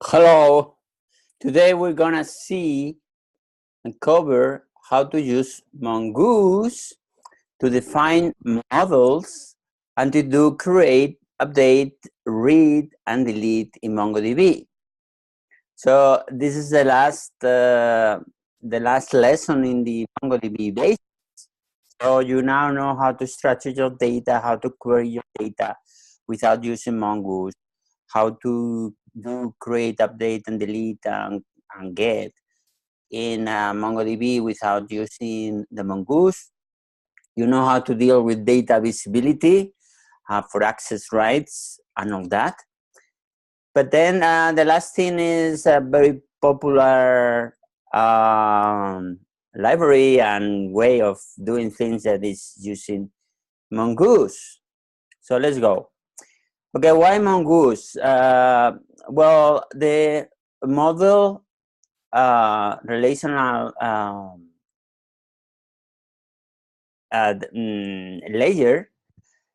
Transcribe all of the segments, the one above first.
Hello, today we're gonna see and cover how to use Mongoose to define models and to do create, update, read, and delete in MongoDB. So this is the last lesson in the MongoDB base. So you now know how to structure your data, how to query your data without using Mongoose, how to do create, update, and delete and get in MongoDB without using the Mongoose. You know how to deal with data visibility for access rights and all that. But then the last thing is a very popular library and way of doing things that is using Mongoose. So let's go. Okay, why Mongoose? Well, the model relational layer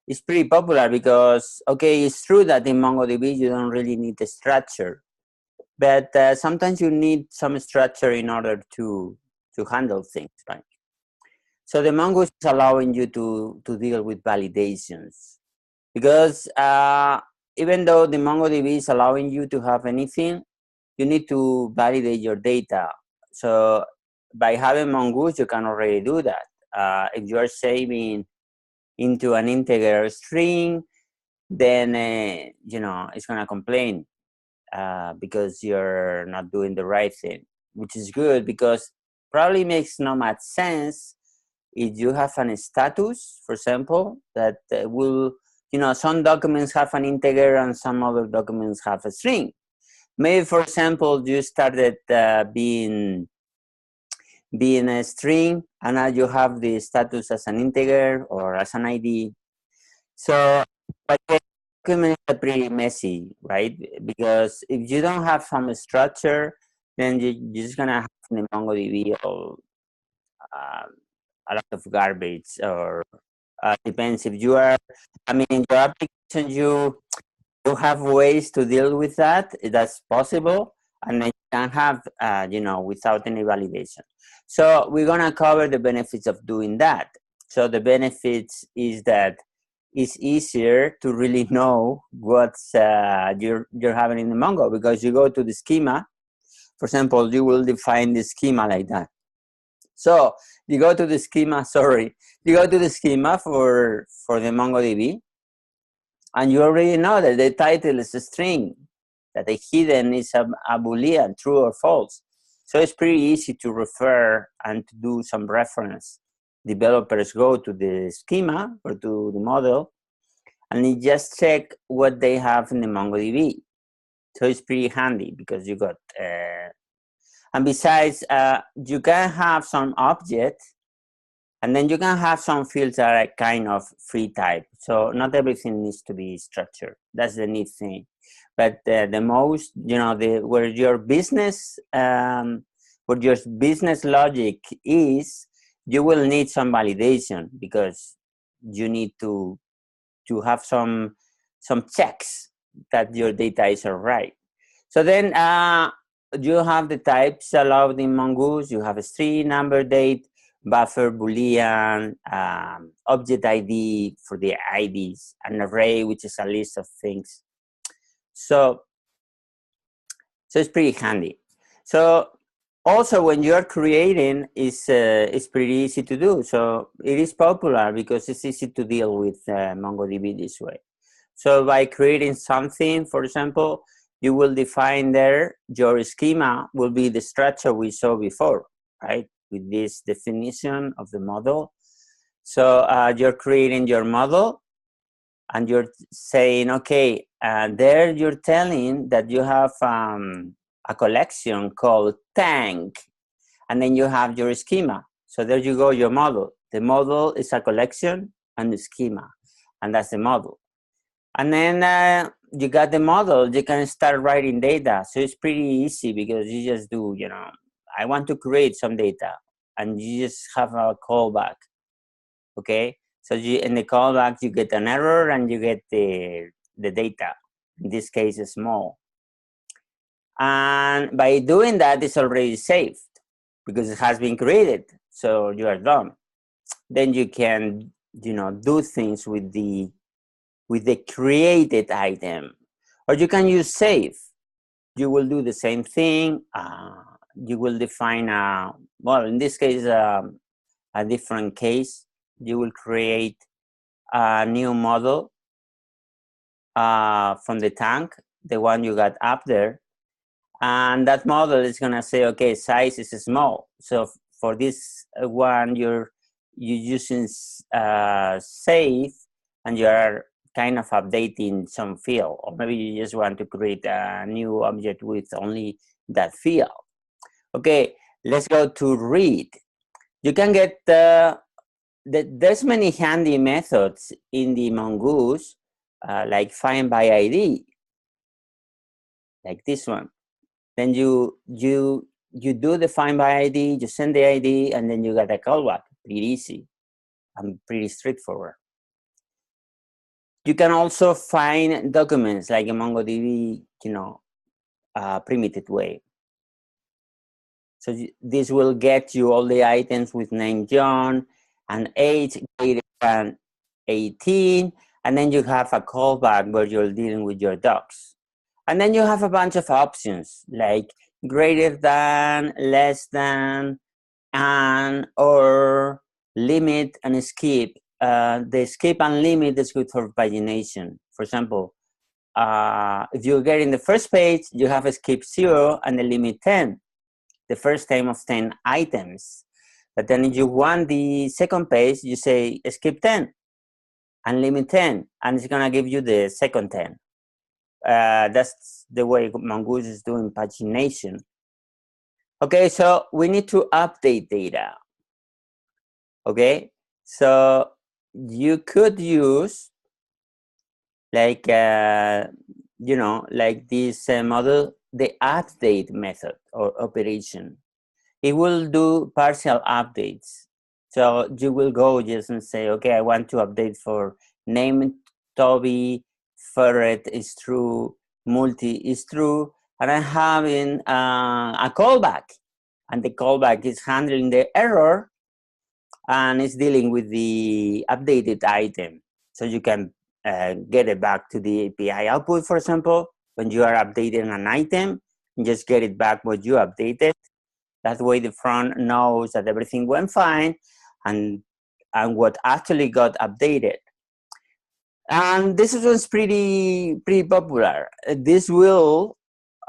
is pretty popular because, okay, it's true that in MongoDB you don't really need a structure, but sometimes you need some structure in order to handle things, right? So the Mongoose is allowing you to deal with validations because even though the MongoDB is allowing you to have anything, you need to validate your data. So by having Mongoose, you can already do that. If you are saving into an integer string, then it's gonna complain because you're not doing the right thing, which is good because probably makes no much sense if you have an status, for example, that will, some documents have an integer and some other documents have a string. Maybe, for example, you started being a string and now you have the status as an integer or as an ID. So, but the documents are pretty messy, right? Because if you don't have some structure, then you're just gonna have in MongoDB or a lot of garbage. Or depends if you are. I mean, in your application, you have ways to deal with that. That's possible, and then you can have without any validation. So we're gonna cover the benefits of doing that. So the benefits is that it's easier to really know what's you're having in the Mongo because you go to the schema. For example, you will define the schema like that. So you go to the schema. Sorry, you go to the schema for the MongoDB, and you already know that the title is a string, that the hidden is a boolean, true or false. So it's pretty easy to refer and to do some reference. Developers go to the schema or to the model and you just check what they have in the MongoDB. So it's pretty handy because you got, and besides, you can have some object and then you can have some fields that are kind of free type. So not everything needs to be structured. That's the neat thing. But the most, where your business logic is, you will need some validation because you need to have some checks that your data is all right. So then you have the types allowed in Mongoose. You have a string, number, date, buffer, boolean, object ID for the IDs, an array, which is a list of things. So it's pretty handy. So also when you're creating, it's pretty easy to do. So it is popular because it's easy to deal with MongoDB this way. So by creating something, for example, you will define there, your schema will be the structure we saw before, right? With this definition of the model. So you're creating your model and you're saying, okay, there you're telling that you have a collection called tank, and then you have your schema. So there you go, your model. The model is a collection and the schema, and that's the model. And then you got the model, you can start writing data. So it's pretty easy because you just do, I want to create some data, and you just have a callback, okay? So in the callback, you get an error and you get the data. In this case, it's small. And by doing that, it's already saved because it has been created. So you are done. Then you can, do things with the created item, or you can use save. You will do the same thing. You will define well, in this case, a different case. You will create a new model from the tank, the one you got up there, and that model is gonna say, okay, size is small. So for this one, you're using save, and you are kind of updating some field, or maybe you just want to create a new object with only that field. Okay, let's go to read. You can get there's many handy methods in the Mongoose, like find by ID, like this one. Then you do the find by ID, you send the ID, and then you get a callback. Pretty easy and pretty straightforward. You can also find documents like in MongoDB, primitive way. So this will get you all the items with name John and age greater than 18, and then you have a callback where you're dealing with your docs. And then you have a bunch of options like greater than, less than, and, or, limit, and skip. The skip and limit is good for pagination. For example, if you get in the first page, you have a skip 0 and the limit 10, the first time of 10 items. But then if you want the second page, you say skip 10 and limit 10, and it's gonna give you the second 10. That's the way Mongoose is doing pagination. Okay, so we need to update data. Okay, so you could use like like this model, the update method or operation. It will do partial updates. So you will go just and say, okay, I want to update for name Toby, ferret is true, multi is true, and I'm having a callback, and the callback is handling the error and it's dealing with the updated item. So you can get it back to the API output, for example, when you are updating an item, and just get it back what you updated. That way the front knows that everything went fine and what actually got updated. And this was pretty popular. This will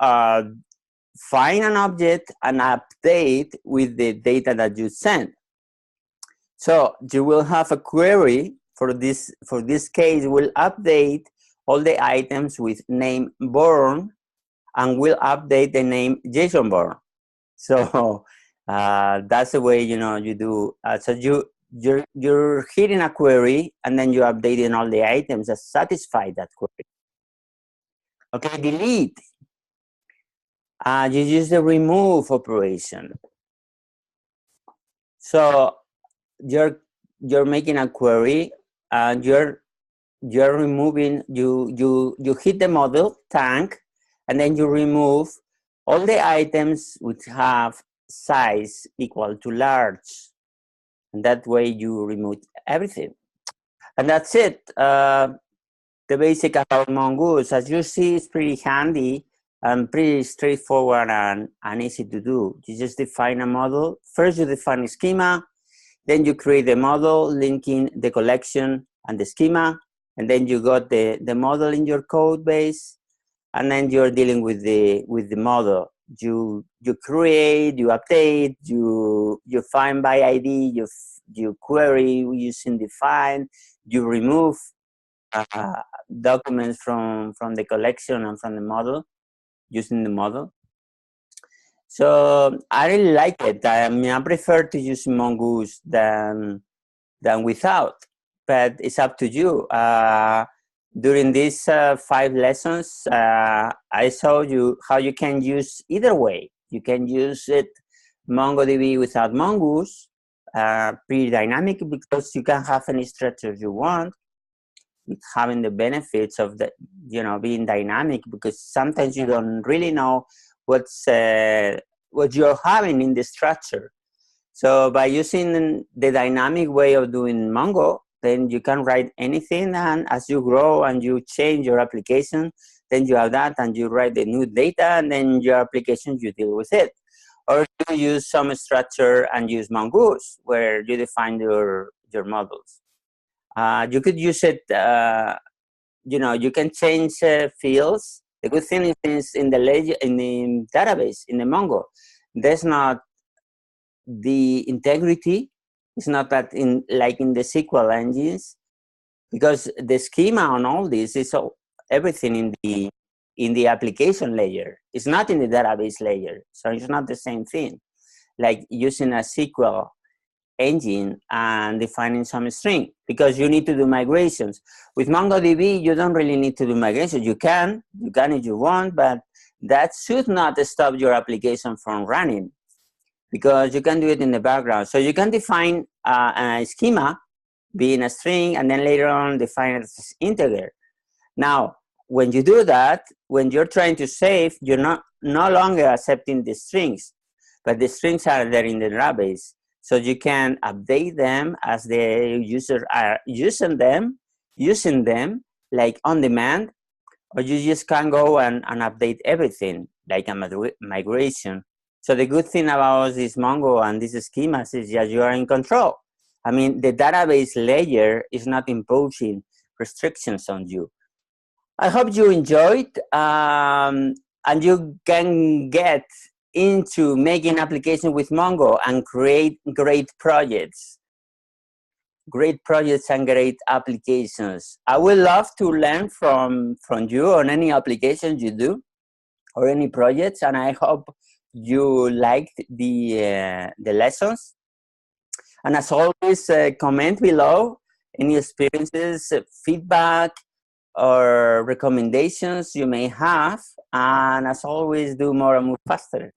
find an object and update with the data that you sent. So you will have a query for this case, will update all the items with name born and will update the name JSON born. So that's the way you do. So you're hitting a query and then you're updating all the items that satisfy that query. Okay, delete. You use the remove operation. So you're making a query and you're removing. You hit the model tank, and then you remove all the items which have size equal to large, and that way you remove everything. And that's it. The basic about Mongoose, as you see, is pretty handy and pretty straightforward and easy to do. You just define a model. First, you define a schema. Then you create the model, linking the collection and the schema. And then you got the model in your code base. And then you're dealing with the model. You create, you update, you find by ID, you query using define, you remove documents from the collection and from the model using the model. So I really like it. I mean, I prefer to use Mongoose than without, but it's up to you. During these 5 lessons, I showed you how you can use either way. You can use it MongoDB without Mongoose, pretty dynamic because you can have any structures you want, with having the benefits of the being dynamic, because sometimes you don't really know what you're having in the structure. So by using the dynamic way of doing Mongo, then you can write anything, and as you grow and you change your application, then you have that, and you write the new data, and then your application, you deal with it. Or you use some structure and use Mongoose, where you define your models. You could use it, you can change fields. The good thing is in the database, in the Mongo, there's not the integrity. It's not that like in the SQL engines, because the schema on all this is everything in the application layer. It's not in the database layer, so it's not the same thing. Like using a SQL engine and defining some string, because you need to do migrations. With MongoDB, you don't really need to do migrations. You can if you want, but that should not stop your application from running, because you can do it in the background. So you can define a schema being a string, and then later on define it as integer. Now, when you do that, when you're trying to save, you're no longer accepting the strings, but the strings are there in the database. So you can update them as the user are using them like on demand, or you just can go and update everything like a migration. So the good thing about this Mongo and these schemas is that you are in control. I mean, the database layer is not imposing restrictions on you. I hope you enjoyed, and you can get into making applications with Mongo and create great projects and great applications. I would love to learn from you on any applications you do or any projects, and I hope you liked the lessons. And as always, comment below any experiences, feedback, or recommendations you may have. And as always, do more and move faster.